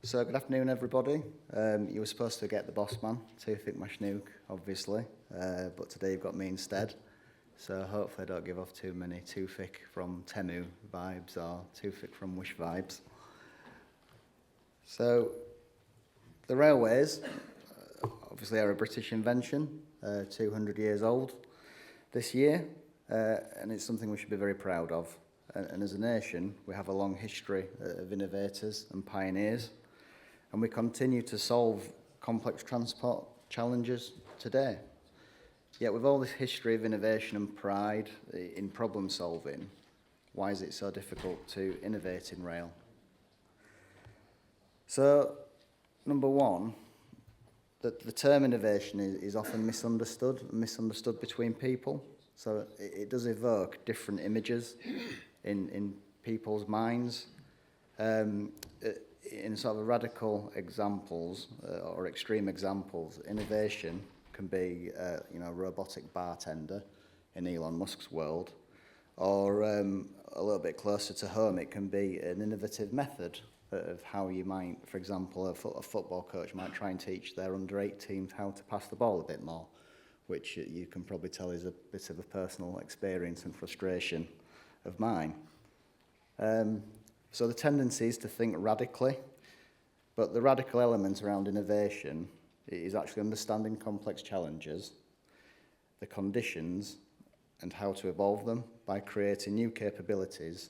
So good afternoon, everybody. You were supposed to get the boss man, Tufik Mashnook, obviously, but today you've got me instead. So hopefully I don't give off too many Tufik from Temu vibes or Tufik from Wish vibes. So the railways, obviously, are a British invention, 200 years old this year, and it's something we should be very proud of. And as a nation, we have a long history of innovators and pioneers, and we continue to solve complex transport challenges today. Yet with all this history of innovation and pride in problem solving, why is it so difficult to innovate in rail? So, number one, that the term innovation is often misunderstood between people. So it does evoke different images in people's minds. In sort of radical examples or extreme examples, innovation can be, a robotic bartender in Elon Musk's world, or a little bit closer to home, it can be an innovative method of how you might, for example, a football coach might try and teach their under-18s how to pass the ball a bit more, which you can probably tell is a bit of a personal experience and frustration of mine. So the tendency is to think radically, but the radical element around innovation is actually understanding complex challenges, the conditions, and how to evolve them by creating new capabilities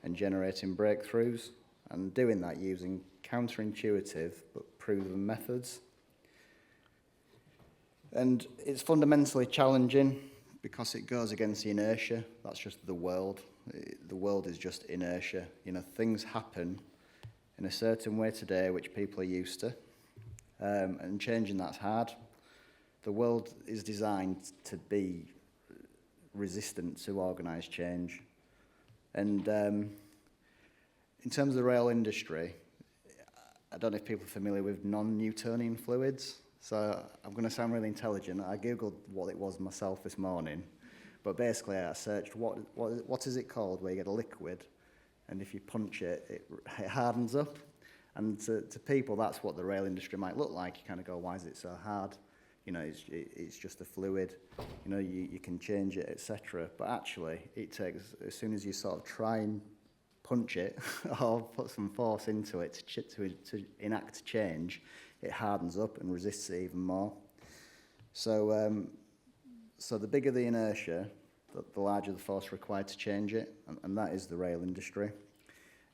and generating breakthroughs, and doing that using counterintuitive but proven methods. And it's fundamentally challenging because it goes against the inertia. That's just the world. The world is just inertia. Things happen in a certain way today which people are used to, and changing that's hard. The world is designed to be resistant to organised change. And in terms of the rail industry, I don't know if people are familiar with non-Newtonian fluids. So I'm going to sound really intelligent. I googled what it was myself this morning, but basically I searched what is it called where you get a liquid, and if you punch it, it hardens up. And to people, that's what the rail industry might look like. You kind of go, why is it so hard? It's just a fluid. You can change it, etc. But actually, it takes, as soon as you sort of try and punch it or put some force into it to enact change, it hardens up and resists it even more. So the bigger the inertia, the larger the force required to change it, and that is the rail industry.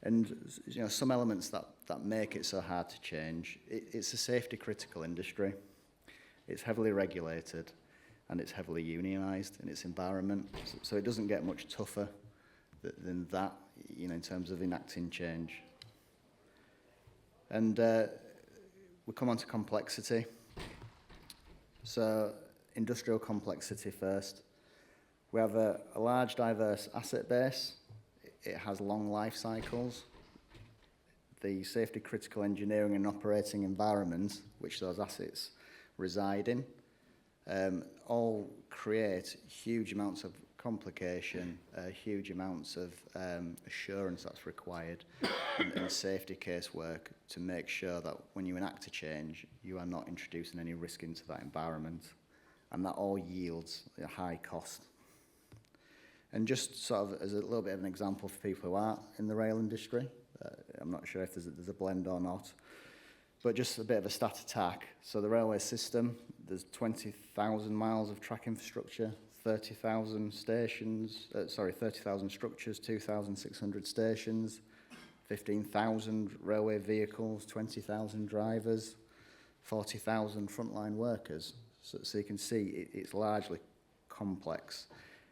And some elements that make it so hard to change, it's a safety critical industry. It's heavily regulated, and it's heavily unionised in its environment, so it doesn't get much tougher than that, in terms of enacting change. And we come on to complexity. So industrial complexity first. We have a large, diverse asset base. It has long life cycles. The safety critical engineering and operating environment which those assets reside in all create huge amounts of complication, huge amounts of assurance that's required and safety casework to make sure that when you enact a change, you are not introducing any risk into that environment, and that all yields a high cost. And just sort of as a little bit of an example for people who aren't in the rail industry, I'm not sure if there's a blend or not, but just a bit of a stat attack. So the railway system, there's 20,000 miles of track infrastructure, 30,000 structures, 2,600 stations, 15,000 railway vehicles, 20,000 drivers, 40,000 frontline workers. So you can see it's largely complex.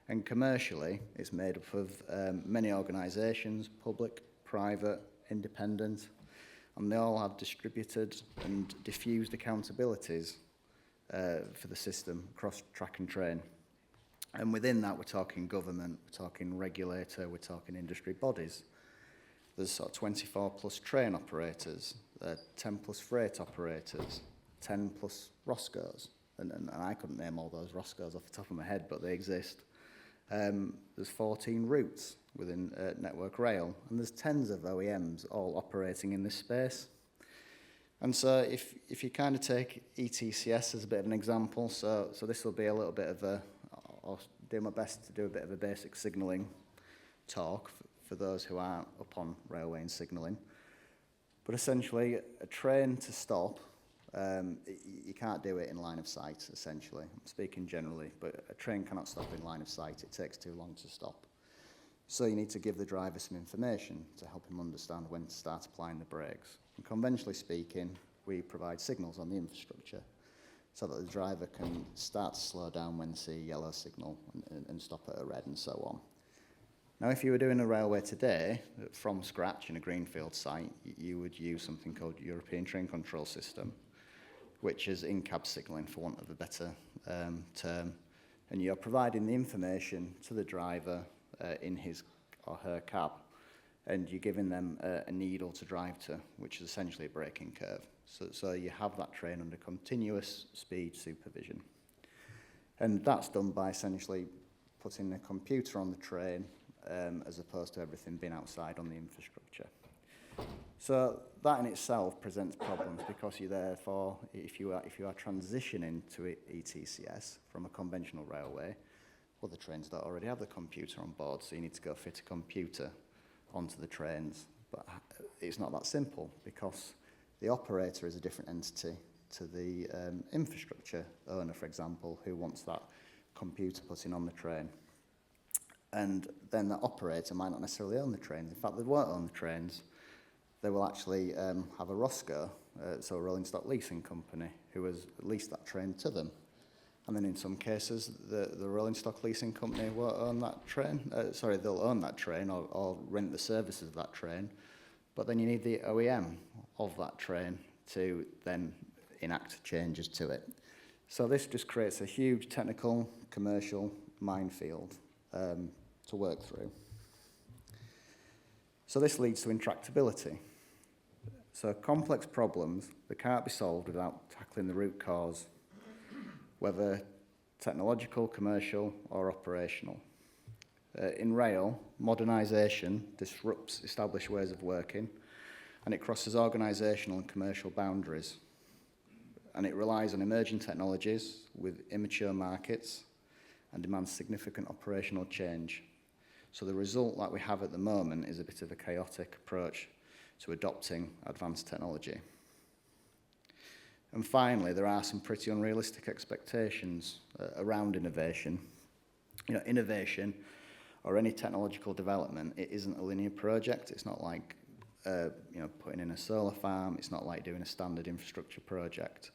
And commercially, it's made up of many organisations, public, private, independent, and they all have distributed and diffused accountabilities for the system across track and train. And within that, we're talking government, we're talking regulator, we're talking industry bodies. There's sort of 24 plus train operators, 10 plus freight operators, 10 plus Roscos. And I couldn't name all those Roscos off the top of my head, but they exist. There's 14 routes within Network Rail, and there's tens of OEMs all operating in this space. And so if you kind of take ETCS as a bit of an example, so this will be a little bit of I'll do my best to do a bit of a basic signalling talk for those who aren't up on railway and signalling. But essentially, a train to stop, you can't do it in line of sight, essentially. I'm speaking generally, but a train cannot stop in line of sight. It takes too long to stop. So you need to give the driver some information to help him understand when to start applying the brakes. And conventionally speaking, we provide signals on the infrastructure so that the driver can start to slow down when they see a yellow signal and stop at a red and so on. Now, if you were doing a railway today from scratch in a greenfield site, you would use something called European Train Control System, which is in-cab signalling, for want of a better term. And you're providing the information to the driver in his or her cab, and you're giving them a needle to drive to, which is essentially a braking curve. So you have that train under continuous speed supervision. And that's done by essentially putting a computer on the train as opposed to everything being outside on the infrastructure. So that in itself presents problems because you therefore, if you are transitioning to ETCS from a conventional railway, well, the trains don't already have the computer on board, so you need to go fit a computer onto the trains. But it's not that simple because the operator is a different entity to the infrastructure owner, for example, who wants that computer put in on the train. And then the operator might not necessarily own the trains. In fact, they won't own the trains. They will actually have a ROSCO, so a rolling stock leasing company, who has leased that train to them. And then in some cases, the rolling stock leasing company won't own that train. They'll own that train or rent the services of that train. But then you need the OEM of that train to then enact changes to it. So this just creates a huge technical, commercial minefield to work through. So this leads to intractability. So complex problems that can't be solved without tackling the root cause, whether technological, commercial, or operational. In rail, modernisation disrupts established ways of working, and it crosses organisational and commercial boundaries. And it relies on emerging technologies with immature markets and demands significant operational change. So the result that we have at the moment is a bit of a chaotic approach to adopting advanced technology. And finally, there are some pretty unrealistic expectations around innovation. You know, innovation or any technological development, it isn't a linear project. It's not like putting in a solar farm. It's not like doing a standard infrastructure project.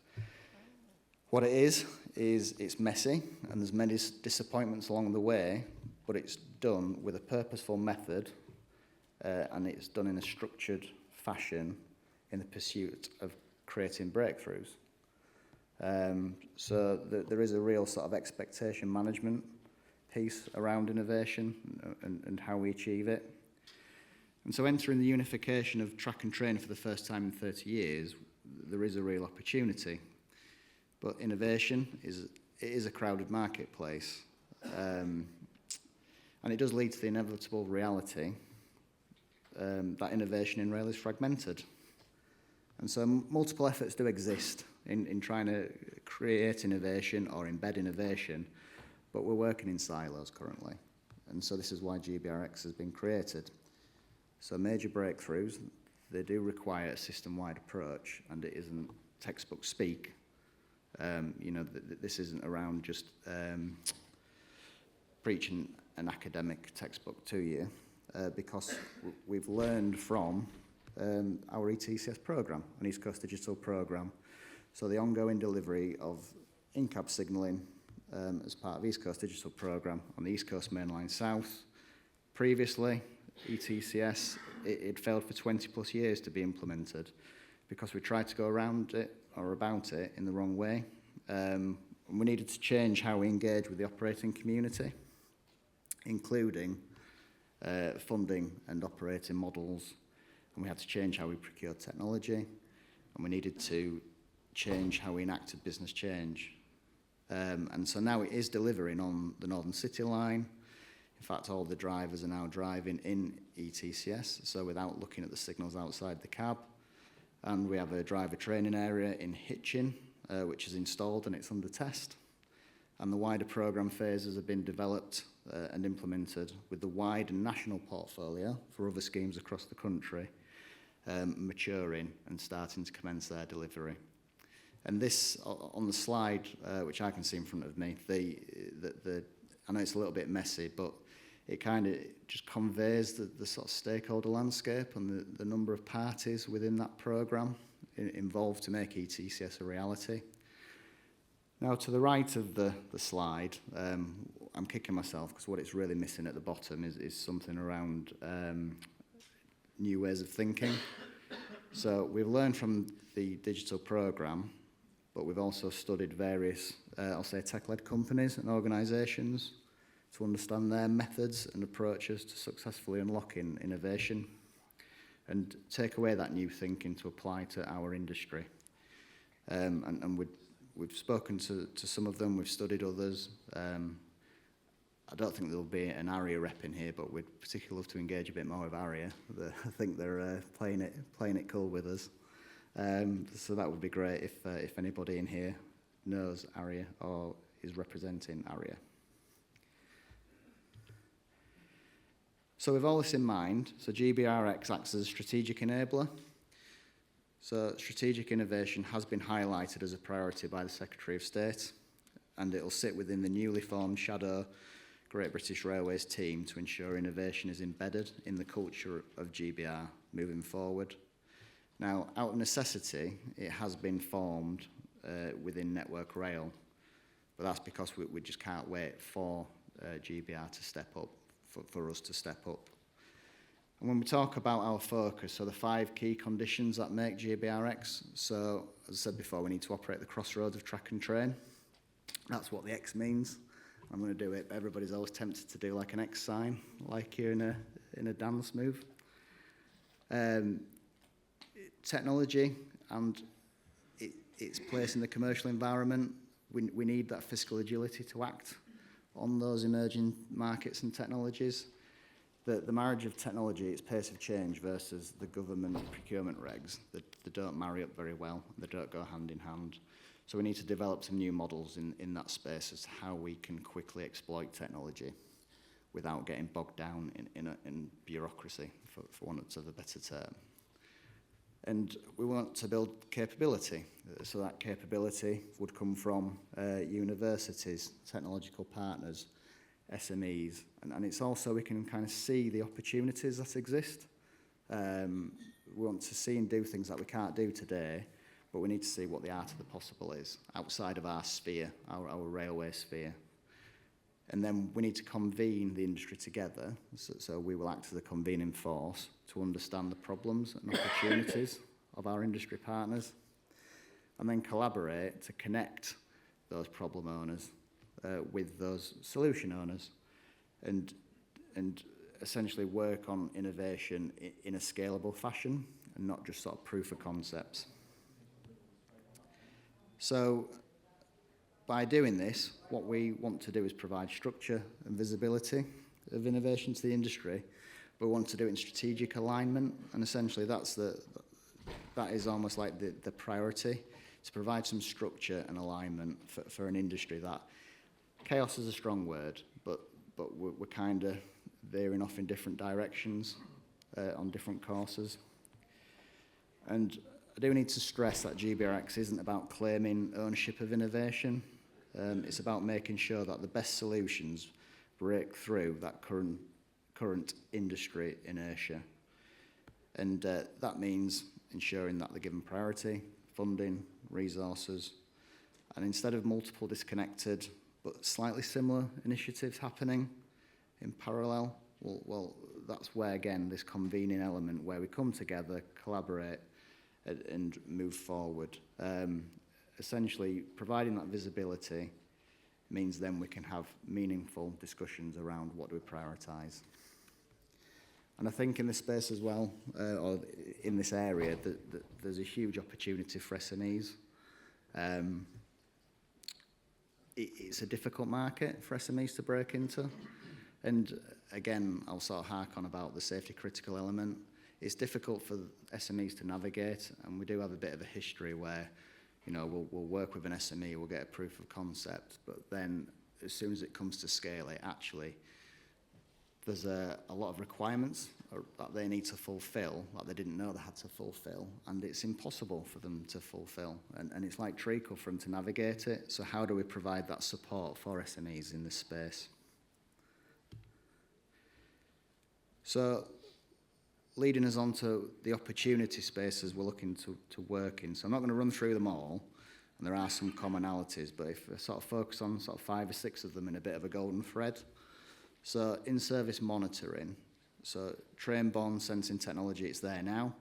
What it is it's messy, and there's many disappointments along the way, but it's done with a purposeful method, and it's done in a structured fashion in the pursuit of creating breakthroughs. So there is a real sort of expectation management piece around innovation and how we achieve it. And so entering the unification of track and train for the first time in 30 years, there is a real opportunity. But innovation is a crowded marketplace. And it does lead to the inevitable reality that innovation in rail is fragmented. And so multiple efforts do exist in trying to create innovation or embed innovation, but we're working in silos currently. And so this is why GBRX has been created. So major breakthroughs, they do require a system-wide approach, and it isn't textbook speak. This isn't around just preaching an academic textbook to you, because we've learned from our ETCS programme, an East Coast Digital programme. So the ongoing delivery of in-cab signalling as part of East Coast Digital programme on the East Coast Main Line South. Previously, ETCS, it failed for 20 plus years to be implemented because we tried to go around it or about it in the wrong way. We needed to change how we engage with the operating community, including funding and operating models. And we had to change how we procured technology, and we needed to change how we enacted business change. And so now it is delivering on the Northern City line. In fact, all the drivers are now driving in ETCS, so without looking at the signals outside the cab. And we have a driver training area in Hitchin, which is installed and it's under test. And the wider programme phases have been developed and implemented with the wide and national portfolio for other schemes across the country maturing and starting to commence their delivery. And this, on the slide, which I can see in front of me, I know it's a little bit messy, but it kind of just conveys the sort of stakeholder landscape and the number of parties within that programme involved to make ETCS a reality. Now, to the right of the slide, I'm kicking myself because what it's really missing at the bottom is something around new ways of thinking. So we've learned from the digital programme, but we've also studied various, I'll say, tech-led companies and organisations to understand their methods and approaches to successfully unlocking innovation and take away that new thinking to apply to our industry. And we've spoken to some of them, we've studied others. I don't think there'll be an ARIA rep in here, but we'd particularly love to engage a bit more with ARIA. I think they're playing it cool with us. So that would be great if anybody in here knows ARIA or is representing ARIA. So with all this in mind, so GBRX acts as a strategic enabler. So strategic innovation has been highlighted as a priority by the Secretary of State, and it will sit within the newly formed Shadow Great British Railways team to ensure innovation is embedded in the culture of GBR moving forward. Now, out of necessity, it has been formed within Network Rail, but that's because we just can't wait for GBR to step up, for us to step up. And when we talk about our focus, so the 5 key conditions that make GBRX, so as I said before, we need to operate the crossroads of track and train. That's what the X means. I'm going to do it, but everybody's always tempted to do like an X sign, like you're in a dance move. Technology and its place in the commercial environment, we need that fiscal agility to act on those emerging markets and technologies. The marriage of technology, its pace of change versus the government procurement regs, they don't marry up very well, they don't go hand in hand. So we need to develop some new models in that space as to how we can quickly exploit technology without getting bogged down in bureaucracy, for want of a better term. And we want to build capability. So that capability would come from universities, technological partners, SMEs, and it's also we can kind of see the opportunities that exist. We want to see and do things that we can't do today, but we need to see what the art of the possible is outside of our sphere, our railway sphere. And then we need to convene the industry together, so we will act as a convening force to understand the problems and opportunities of our industry partners, and then collaborate to connect those problem owners with those solution owners, and essentially work on innovation in a scalable fashion and not just sort of proof of concepts. So by doing this, what we want to do is provide structure and visibility of innovation to the industry, but we want to do it in strategic alignment, and essentially that is almost like the priority, to provide some structure and alignment for an industry that, chaos is a strong word, but we're kind of veering off in different directions on different courses. And I do need to stress that GBRX isn't about claiming ownership of innovation. It's about making sure that the best solutions break through that current industry inertia. And that means ensuring that they're given priority, funding, resources, and instead of multiple disconnected but slightly similar initiatives happening in parallel, well, that's where, again, this convening element where we come together, collaborate, and move forward. Essentially, providing that visibility means then we can have meaningful discussions around what do we prioritise. And I think in this space as well, or in this area, that there's a huge opportunity for SMEs. It's a difficult market for SMEs to break into. And again, I'll sort of hark on about the safety critical element. it's difficult for SMEs to navigate, and we do have a bit of a history where, we'll work with an SME, we'll get a proof of concept, but then as soon as it comes to scale it, actually, there's a lot of requirements that they need to fulfill that they didn't know they had to fulfill, and it's impossible for them to fulfill, and it's like treacle for them to navigate it. So how do we provide that support for SMEs in this space? So leading us on to the opportunity spaces we're looking to work in. So I'm not going to run through them all, and there are some commonalities, but if I sort of focus on sort of 5 or 6 of them in a bit of a golden thread. So in-service monitoring, so train-borne sensing technology, it's there now,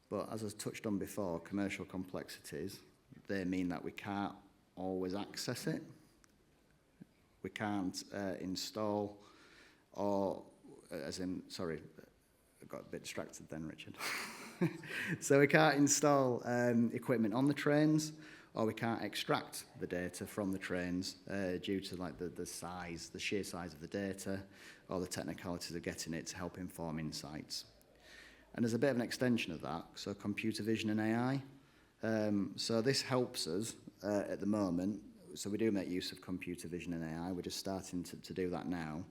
but as I touched on before, commercial complexities, they mean that we can't always access it. We can't install or, sorry, I got a bit distracted then, Richard. So we can't install equipment on the trains, or we can't extract the data from the trains due to like the size, the sheer size of the data, or the technicalities of getting it to help inform insights. And there's a bit of an extension of that, so computer vision and AI. So this helps us at the moment. So we do make use of computer vision and AI. We're just starting to do that now.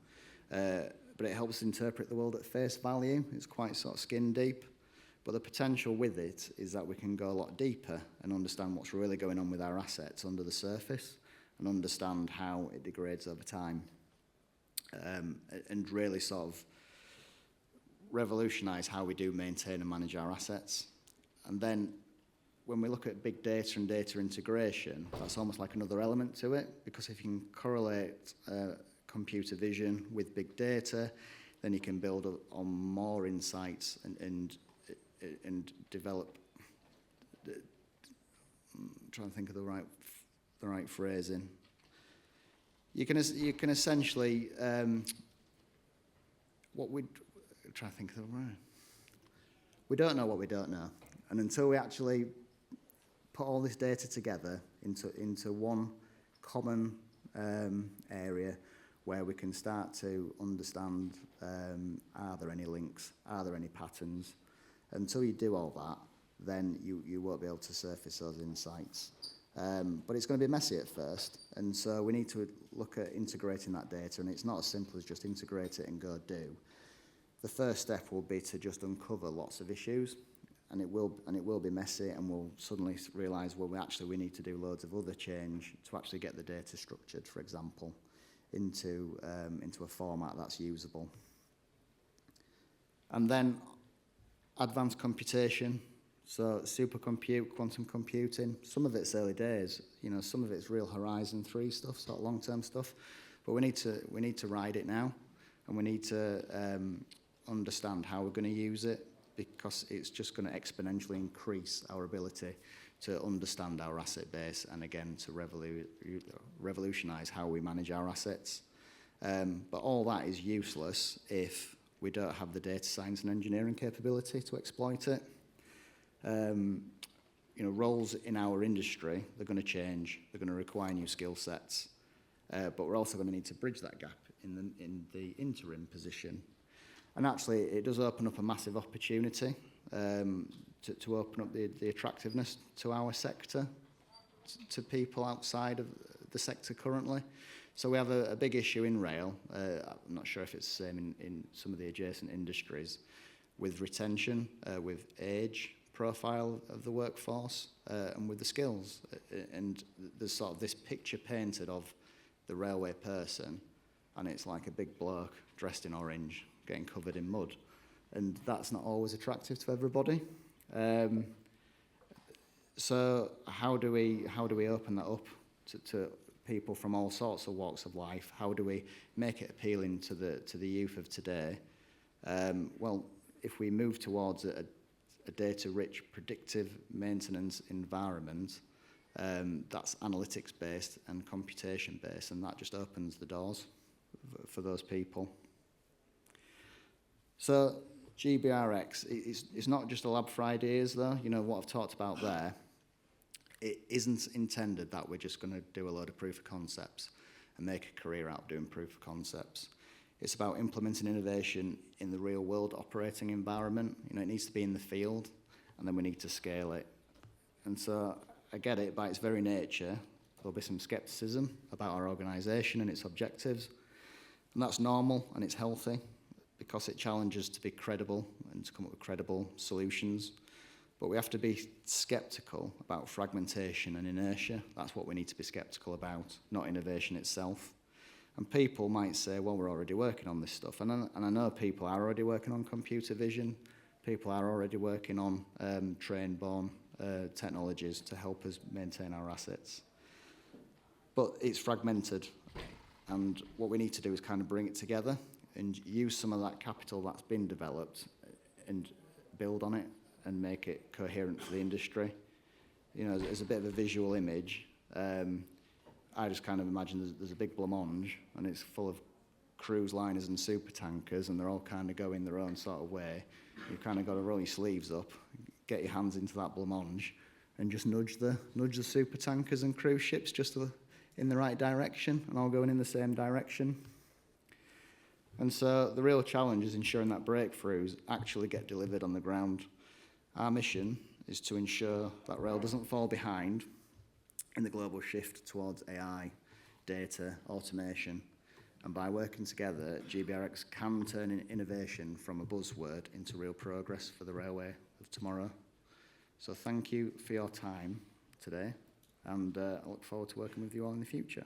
But it helps interpret the world at face value. It's quite sort of skin deep. But the potential with it is that we can go a lot deeper and understand what's really going on with our assets under the surface and understand how it degrades over time. And really sort of revolutionise how we do maintain and manage our assets. And then when we look at big data and data integration, that's almost like another element to it, because if you can correlate computer vision with big data, then you can build on more insights and develop. I'm trying to think of the right phrasing. You can essentially try to think of the right. We don't know what we don't know, and until we actually put all this data together into one common area where we can start to understand, are there any links, are there any patterns? Until you do all that, then you won't be able to surface those insights. But it's going to be messy at first, and so we need to look at integrating that data, and it's not as simple as just integrate it and go do. The first step will be to just uncover lots of issues, and it will be messy, and we'll suddenly realise, well, we need to do loads of other change to actually get the data structured, for example, into a format that's usable. And then advanced computation, so supercompute, quantum computing. Some of it's early days, some of it's real Horizon 3 stuff, sort of long-term stuff, but we need to ride it now, and we need to understand how we're going to use it, because it's just going to exponentially increase our ability to understand our asset base and, again, to revolutionise how we manage our assets. But all that is useless if we don't have the data science and engineering capability to exploit it. Roles in our industry, they're going to change. They're going to require new skill sets. But we're also going to need to bridge that gap in the interim position. And actually, it does open up a massive opportunity to open up the attractiveness to our sector, to people outside of the sector currently. So we have a big issue in rail. I'm not sure if it's the same in some of the adjacent industries, with retention, with age profile of the workforce, and with the skills. And there's sort of this picture painted of the railway person, and it's like a big bloke dressed in orange, getting covered in mud, and that's not always attractive to everybody. So how do we open that up to people from all sorts of walks of life? How do we make it appealing to the youth of today? Well, if we move towards a data-rich, predictive maintenance environment, that's analytics-based and computation-based, and that just opens the doors for those people. So GBRX, it's not just a lab for ideas, though. What I've talked about there, it isn't intended that we're just going to do a load of proof of concepts and make a career out of doing proof of concepts. It's about implementing innovation in the real world operating environment. You know, it needs to be in the field, and then we need to scale it. And so I get it, by its very nature, there'll be some skepticism about our organisation and its objectives. And that's normal and it's healthy, because it challenges to be credible and to come up with credible solutions. But we have to be sceptical about fragmentation and inertia. That's what we need to be sceptical about, not innovation itself. And people might say, well, we're already working on this stuff. And I know people are already working on computer vision. People are already working on train-borne technologies to help us maintain our assets. But it's fragmented. And what we need to do is kind of bring it together and use some of that capital that's been developed and build on it and make it coherent for the industry. You know, as a bit of a visual image, I just kind of imagine there's a big blancmange and it's full of cruise liners and super tankers, and they're all kind of going their own sort of way. You've kind of got to roll your sleeves up, get your hands into that blancmange, and just nudge the super tankers and cruise ships just in the right direction, and all going in the same direction. And so the real challenge is ensuring that breakthroughs actually get delivered on the ground. Our mission is to ensure that rail doesn't fall behind in the global shift towards AI, data, automation. And by working together, GBRX can turn innovation from a buzzword into real progress for the railway of tomorrow. So thank you for your time today, and I look forward to working with you all in the future.